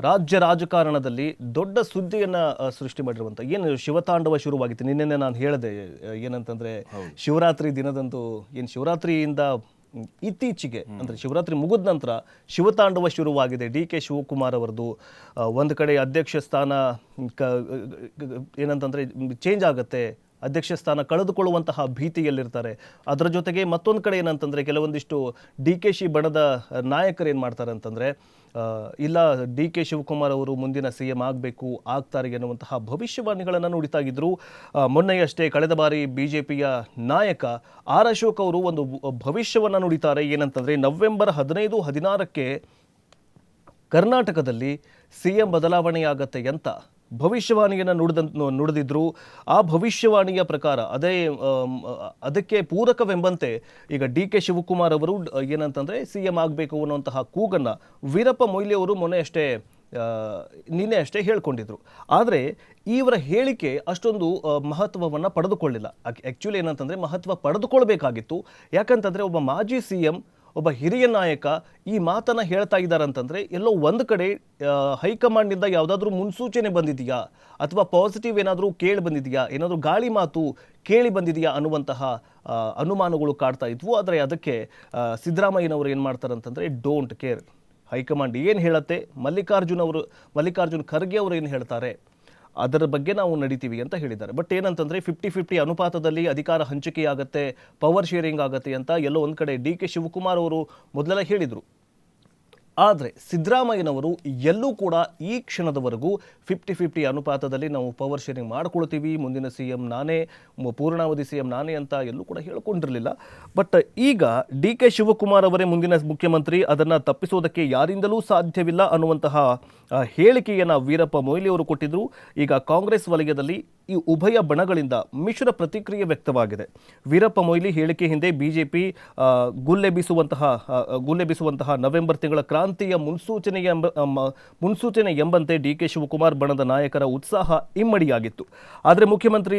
ರಾಜ್ಯ ರಾಜಕಾರಣದಲ್ಲಿ ದೊಡ್ಡ ಸುದ್ದಿಯನ್ನು ಸೃಷ್ಟಿ ಮಾಡಿರುವಂಥ ಏನು ಶಿವತಾಂಡವ ಶುರುವಾಗಿತ್ತು. ನಿನ್ನೆ ನಾನು ಹೇಳಿದೆ ಏನಂತಂದರೆ ಶಿವರಾತ್ರಿ ದಿನದಂದು ಏನು ಶಿವರಾತ್ರಿಯಿಂದ ಇತ್ತೀಚೆಗೆ ಅಂದರೆ ಶಿವರಾತ್ರಿ ಮುಗಿದ ನಂತರ ಶಿವತಾಂಡವ ಶುರುವಾಗಿದೆ. ಡಿ.ಕೆ. ಶಿವಕುಮಾರ್ ಅವರದು ಒಂದು ಕಡೆ ಅಧ್ಯಕ್ಷ ಸ್ಥಾನ ಏನಂತಂದರೆ ಚೇಂಜ್ ಆಗುತ್ತೆ, ಅಧ್ಯಕ್ಷ ಸ್ಥಾನ ಕಳೆದುಕೊಳ್ಳುವಂತಹ ಭೀತಿಯಲ್ಲಿರ್ತಾರೆ. ಅದರ ಜೊತೆಗೆ ಮತ್ತೊಂದು ಕಡೆ ಏನಂತಂದರೆ ಕೆಲವೊಂದಿಷ್ಟು ಡಿ.ಕೆ.ಶಿ ಬಣದ ನಾಯಕರು ಏನು ಮಾಡ್ತಾರೆ ಅಂತಂದರೆ ಇಲ್ಲ ಡಿ.ಕೆ. ಶಿವಕುಮಾರ್ ಅವರು ಮುಂದಿನ CM ಆಗಬೇಕು, ಆಗ್ತಾರೆ ಎನ್ನುವಂತಹ ಭವಿಷ್ಯವಾಣಿಗಳನ್ನು ನುಡಿತಾ ಇದ್ರು. ಮೊನ್ನೆಯಷ್ಟೇ ಕಳೆದ ಬಾರಿ BJPಯ ನಾಯಕ ಆರ್ ಅಶೋಕ್ ಅವರು ಒಂದು ಭವಿಷ್ಯವನ್ನು ನುಡಿತಾರೆ. ಏನಂತಂದರೆ ನವೆಂಬರ್ 15-16ಕ್ಕೆ ಕರ್ನಾಟಕದಲ್ಲಿ CM ಬದಲಾವಣೆಯಾಗತ್ತೆ ಅಂತ ಭವಿಷ್ಯವಾಣಿಯನ್ನು ನುಡಿದಿದ್ರು. ಆ ಭವಿಷ್ಯವಾಣಿಯ ಪ್ರಕಾರ ಅದಕ್ಕೆ ಪೂರಕವೆಂಬಂತೆ ಈಗ ಡಿ.ಕೆ. ಶಿವಕುಮಾರ್ ಅವರು ಏನಂತಂದರೆ CM ಆಗಬೇಕು ಅನ್ನುವಂತಹ ಕೂಗನ್ನು ವೀರಪ್ಪ ಮೊಯ್ಲಿ ಅವರು ನಿನ್ನೆ ಅಷ್ಟೇ ಹೇಳ್ಕೊಂಡಿದ್ರು. ಆದರೆ ಇವರ ಹೇಳಿಕೆ ಅಷ್ಟೊಂದು ಮಹತ್ವವನ್ನು ಪಡೆದುಕೊಳ್ಳಿಲ್ಲ. ಆ್ಯಕ್ಚುಲಿ ಏನಂತಂದರೆ ಮಹತ್ವ ಪಡೆದುಕೊಳ್ಬೇಕಾಗಿತ್ತು. ಯಾಕಂತಂದರೆ ಒಬ್ಬ ಮಾಜಿ CM, ಒಬ್ಬ ಹಿರಿಯ ನಾಯಕ ಈ ಮಾತನ್ನು ಹೇಳ್ತಾ ಇದ್ದಾರೆ ಅಂತಂದರೆ ಎಲ್ಲೋ ಒಂದು ಕಡೆ ಹೈಕಮಾಂಡ್ನಿಂದ ಯಾವುದಾದ್ರೂ ಮುನ್ಸೂಚನೆ ಬಂದಿದೆಯಾ ಅಥವಾ ಪಾಸಿಟಿವ್ ಏನಾದರೂ ಕೇಳಿ ಬಂದಿದೆಯಾ, ಏನಾದರೂ ಗಾಳಿ ಮಾತು ಕೇಳಿ ಬಂದಿದೆಯಾ ಅನ್ನುವಂತಹ ಅನುಮಾನಗಳು ಕಾಡ್ತಾ ಇದ್ವು. ಆದರೆ ಅದಕ್ಕೆ ಸಿದ್ದರಾಮಯ್ಯನವರು ಏನು ಮಾಡ್ತಾರೆ ಅಂತಂದರೆ ಡೋಂಟ್ ಕೇರ್, ಹೈಕಮಾಂಡ್ ಏನು ಹೇಳುತ್ತೆ, ಮಲ್ಲಿಕಾರ್ಜುನ್ ಖರ್ಗೆ ಅವರು ಏನು ಹೇಳ್ತಾರೆ ಅದರ ಬಗ್ಗೆ ನಾವು ನಡೀತೀವಿ ಅಂತ ಹೇಳಿದ್ದಾರೆ. ಬಟ್ ಏನಂತಂದರೆ 50-50 ಅನುಪಾತದಲ್ಲಿ ಅಧಿಕಾರ ಹಂಚಿಕೆಯಾಗತ್ತೆ, ಪವರ್ ಶೇರಿಂಗ್ ಆಗುತ್ತೆ ಅಂತ ಎಲ್ಲೋ ಒಂದು ಕಡೆ ಡಿ.ಕೆ. ಶಿವಕುಮಾರ್ ಅವರು ಮೊದಲೆಲ್ಲ ಹೇಳಿದರು. ಆದರೆ ಸಿದ್ದರಾಮಯ್ಯನವರು ಎಲ್ಲೂ ಕೂಡ ಈ ಕ್ಷಣದವರೆಗೂ 50-50 ಅನುಪಾತದಲ್ಲಿ ನಾವು ಪವರ್ ಶೇರಿಂಗ್ ಮಾಡ್ಕೊಳ್ತೀವಿ, ಮುಂದಿನ CM ನಾನೇ, ಪೂರ್ಣಾವಧಿ CM ನಾನೇ ಅಂತ ಎಲ್ಲೂ ಕೂಡ ಹೇಳ್ಕೊಂಡಿರಲಿಲ್ಲ. ಬಟ್ ಈಗ ಡಿ.ಕೆ. ಶಿವಕುಮಾರ್ ಅವರೇ ಮುಂದಿನ ಮುಖ್ಯಮಂತ್ರಿ, ಅದನ್ನು ತಪ್ಪಿಸೋದಕ್ಕೆ ಯಾರಿಂದಲೂ ಸಾಧ್ಯವಿಲ್ಲ ಅನ್ನುವಂತಹ ಹೇಳಿಕೆಯನ್ನು ವೀರಪ್ಪ ಮೊಯ್ಲಿ ಅವರು ಕೊಟ್ಟಿದ್ದರು. ಈಗ ಕಾಂಗ್ರೆಸ್ ವಲಯದಲ್ಲಿ ಈ ಉಭಯ ಬಣಗಳಿಂದ ಮಿಶ್ರ ಪ್ರತಿಕ್ರಿಯೆ ವ್ಯಕ್ತವಾಗಿದೆ. ವೀರಪ್ಪ ಮೊಯ್ಲಿ ಹೇಳಿಕೆ ಹಿಂದೆ ಬಿಜೆಪಿ ಗುಲ್ಲೆಬಿಸುವಂತಹ ನವೆಂಬರ್ ತಿಂಗಳ ಕ್ರಾಂತಿಯ ಮುನ್ಸೂಚನೆ ಎಂಬಂತೆ ಡಿ.ಕೆ. ಶಿವಕುಮಾರ್ ಬಣದ ನಾಯಕರ ಉತ್ಸಾಹ ಇಮ್ಮಡಿಯಾಗಿತ್ತು. ಆದರೆ ಮುಖ್ಯಮಂತ್ರಿ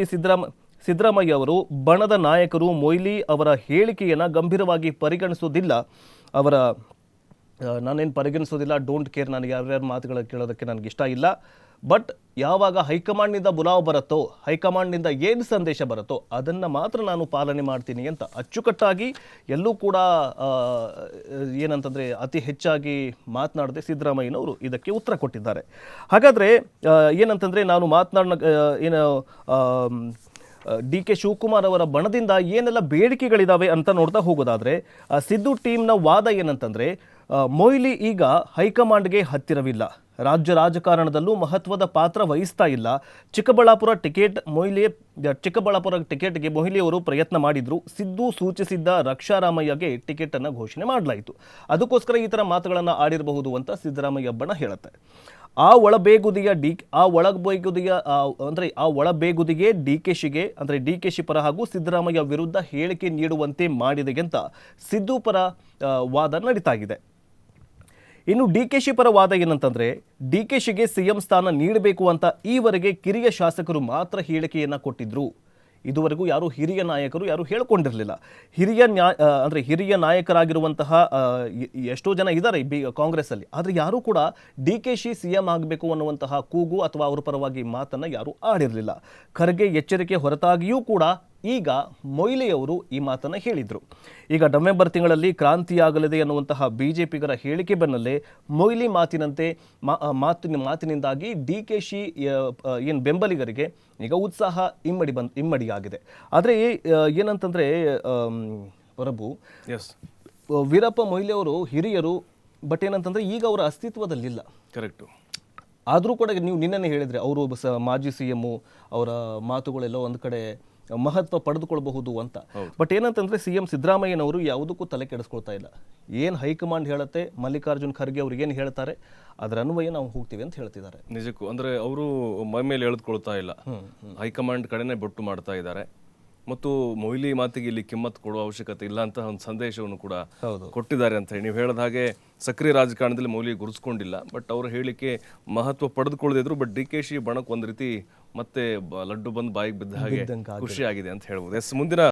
ಸಿದ್ದರಾಮಯ್ಯ ಅವರು ಬಣದ ನಾಯಕರು ಮೊಯ್ಲಿ ಅವರ ಹೇಳಿಕೆಯನ್ನು ಗಂಭೀರವಾಗಿ ಪರಿಗಣಿಸೋದಿಲ್ಲ. ನಾನೇನು ಪರಿಗಣಿಸೋದಿಲ್ಲ, ಡೋಂಟ್ ಕೇರ್, ನನಗೆ ಯಾರ್ಯಾರ ಮಾತುಗಳು ಕೇಳೋದಕ್ಕೆ ನನಗೆ ಇಷ್ಟ ಇಲ್ಲ. ಬಟ್ ಯಾವಾಗ ಹೈಕಮಾಂಡ್ನಿಂದ ಬುಲಾವ್ ಬರುತ್ತೋ, ಹೈಕಮಾಂಡ್ನಿಂದ ಏನು ಸಂದೇಶ ಬರುತ್ತೋ ಅದನ್ನು ಮಾತ್ರ ನಾನು ಪಾಲನೆ ಮಾಡ್ತೀನಿ ಅಂತ ಅಚ್ಚುಕಟ್ಟಾಗಿ ಎಲ್ಲೂ ಕೂಡ ಏನಂತಂದರೆ ಅತಿ ಹೆಚ್ಚಾಗಿ ಮಾತನಾಡದೆ ಸಿದ್ದರಾಮಯ್ಯನವರು ಇದಕ್ಕೆ ಉತ್ತರ ಕೊಟ್ಟಿದ್ದಾರೆ. ಹಾಗಾದರೆ ಏನಂತಂದರೆ ನಾನು ಡಿ.ಕೆ. ಶಿವಕುಮಾರ್ ಅವರ ಬಣದಿಂದ ಏನೆಲ್ಲ ಬೇಡಿಕೆಗಳಿದ್ದಾವೆ ಅಂತ ನೋಡ್ತಾ ಹೋಗೋದಾದರೆ ಸಿದ್ದು ಟೀಮ್ನ ವಾದ ಏನಂತಂದರೆ ಮೊಯ್ಲಿ ಈಗ ಹೈಕಮಾಂಡ್ಗೆ ಹತ್ತಿರವಿಲ್ಲ, ರಾಜ್ಯ ರಾಜಕಾರಣದಲ್ಲೂ ಮಹತ್ವದ ಪಾತ್ರ ವಹಿಸ್ತಾ ಇಲ್ಲ. ಚಿಕ್ಕಬಳ್ಳಾಪುರ ಟಿಕೆಟ್ಗೆ ಮೊಯ್ಲಿ ಅವರು ಪ್ರಯತ್ನ ಮಾಡಿದ್ರು. ಸಿದ್ದು ಸೂಚಿಸಿದ್ದ ರಕ್ಷಾರಾಮಯ್ಯಗೆ ಟಿಕೆಟನ್ನು ಘೋಷಣೆ ಮಾಡಲಾಯಿತು. ಅದಕ್ಕೋಸ್ಕರ ಈ ಥರ ಮಾತುಗಳನ್ನು ಆಡಿರಬಹುದು ಅಂತ ಸಿದ್ದರಾಮಯ್ಯ ಬಣ ಹೇಳುತ್ತೆ. ಆ ಒಳಬೇಗುದಿಗೆ ಡಿ.ಕೆ.ಶಿ ಪರ ಹಾಗೂ ಸಿದ್ದರಾಮಯ್ಯ ವಿರುದ್ಧ ಹೇಳಿಕೆ ನೀಡುವಂತೆ ಮಾಡಿದೆ ಅಂತ ಸಿದ್ದು ಪರ ವಾದ ನಡೀತಾ ಇದೆ. ಇನ್ನು ಡಿ.ಕೆ.ಶಿ ಪರ ವಾದ ಏನಂತಂದರೆ ಡಿ.ಕೆ.ಶಿಗೆ CM ಸ್ಥಾನ ನೀಡಬೇಕು ಅಂತ ಈವರೆಗೆ ಕಿರಿಯ ಶಾಸಕರು ಮಾತ್ರ ಹೇಳಿಕೆಯನ್ನು ಕೊಟ್ಟಿದ್ರು. ಇದುವರೆಗೂ ಯಾರು ಹಿರಿಯ ನಾಯಕರು ಯಾರು ಹೇಳ್ಕೊಂಡಿರಲಿಲ್ಲ. ಹಿರಿಯ ನಾಯಕರಾಗಿರುವಂತಹ ಎಷ್ಟೋ ಜನ ಇದ್ದಾರೆ ಕಾಂಗ್ರೆಸ್ಸಲ್ಲಿ, ಆದರೆ ಯಾರೂ ಕೂಡ ಡಿ.ಕೆ.ಶಿ CM ಆಗಬೇಕು ಅನ್ನುವಂತಹ ಕೂಗು ಅಥವಾ ಅವರ ಪರವಾಗಿ ಮಾತನ್ನು ಯಾರೂ ಆಡಿರಲಿಲ್ಲ. ಖರ್ಗೆ ಎಚ್ಚರಿಕೆ ಹೊರತಾಗಿಯೂ ಕೂಡ ಈಗ ಮೊಯ್ಲಿಯವರು ಈ ಮಾತನ್ನು ಹೇಳಿದರು. ಈಗ ನವೆಂಬರ್ ತಿಂಗಳಲ್ಲಿ ಕ್ರಾಂತಿಯಾಗಲಿದೆ ಅನ್ನುವಂತಹ ಬಿಜೆಪಿಗರ ಹೇಳಿಕೆ ಬೆನ್ನಲ್ಲೇ ಮೊಯ್ಲಿ ಮಾತಿನಿಂದಾಗಿ ಡಿ.ಕೆ.ಶಿ ಏನು ಬೆಂಬಲಿಗರಿಗೆ ಈಗ ಉತ್ಸಾಹ ಇಮ್ಮಡಿಯಾಗಿದೆ. ಆದರೆ ಏನಂತಂದರೆ ಪ್ರಭು, ವೀರಪ್ಪ ಮೊಯ್ಲಿ ಅವರು ಹಿರಿಯರು, ಬಟ್ ಏನಂತಂದರೆ ಈಗ ಅವರ ಅಸ್ತಿತ್ವದಲ್ಲಿಲ್ಲ. ಕರೆಕ್ಟು. ಆದರೂ ಕೂಡ ನೀವು ನಿನ್ನೆ ಹೇಳಿದರೆ ಅವರು ಮಾಜಿ CM, ಅವರ ಮಾತುಗಳೆಲ್ಲ ಒಂದು ಕಡೆ ಮಹತ್ವ ಪಡೆದುಕೊಳ್ಬಹುದು ಅಂತ. ಬಟ್ ಏನಂತಂದರೆ CM ಸಿದ್ದರಾಮಯ್ಯನವರು ಯಾವುದಕ್ಕೂ ತಲೆ ಕೆಡಿಸ್ಕೊಳ್ತಾ ಇಲ್ಲ. ಏನು ಹೈಕಮಾಂಡ್ ಹೇಳುತ್ತೆ, ಮಲ್ಲಿಕಾರ್ಜುನ್ ಖರ್ಗೆ ಅವ್ರು ಏನು ಹೇಳ್ತಾರೆ ಅದರ ಅನ್ವಯ ನಾವು ಹೋಗ್ತೀವಿ ಅಂತ ಹೇಳ್ತಿದ್ದಾರೆ. ನಿಜಕ್ಕೂ ಅಂದರೆ ಅವರು ಮೈ ಮೇಲೆ ಎಳೆದುಕೊಳ್ತಾ ಇಲ್ಲ, ಹೈಕಮಾಂಡ್ ಕಡೆನೇ ಬೊಟ್ಟು ಮಾಡ್ತಾ ಇದ್ದಾರೆ. ಮತ್ತು ಮೊಯ್ಲಿ ಮಾತಿಗೆ ಇಲ್ಲಿ ಕಿಮ್ಮತ್ತು ಕೊಡುವ ಅವಶ್ಯಕತೆ ಇಲ್ಲ ಅಂತ ಒಂದು ಸಂದೇಶವನ್ನು ಕೂಡ ಕೊಟ್ಟಿದ್ದಾರೆ ಅಂತ ಹೇಳಿ ನೀವು ಹೇಳಿದ ಹಾಗೆ ಸಕ್ರಿಯ ರಾಜಕಾರಣದಲ್ಲಿ ಮೊಯ್ಲಿ ಗುರುಸ್ಕೊಂಡಿಲ್ಲ. ಬಟ್ ಅವರ ಹೇಳಿಕೆ ಮಹತ್ವ ಪಡೆದುಕೊಳ್ಳದಿದ್ರು. ಬಟ್ ಡಿ.ಕೆ.ಶಿ ಬಣಕ್ಕೆ ಒಂದು ರೀತಿ ಮತ್ತೆ ಲಡ್ಡು ಬಂದು ಬಾಯಿಗೆ ಬಿದ್ದ ಹಾಗೆ ಖುಷಿ ಆಗಿದೆ ಅಂತ ಹೇಳ್ಬೋದು. ಮುಂದಿನ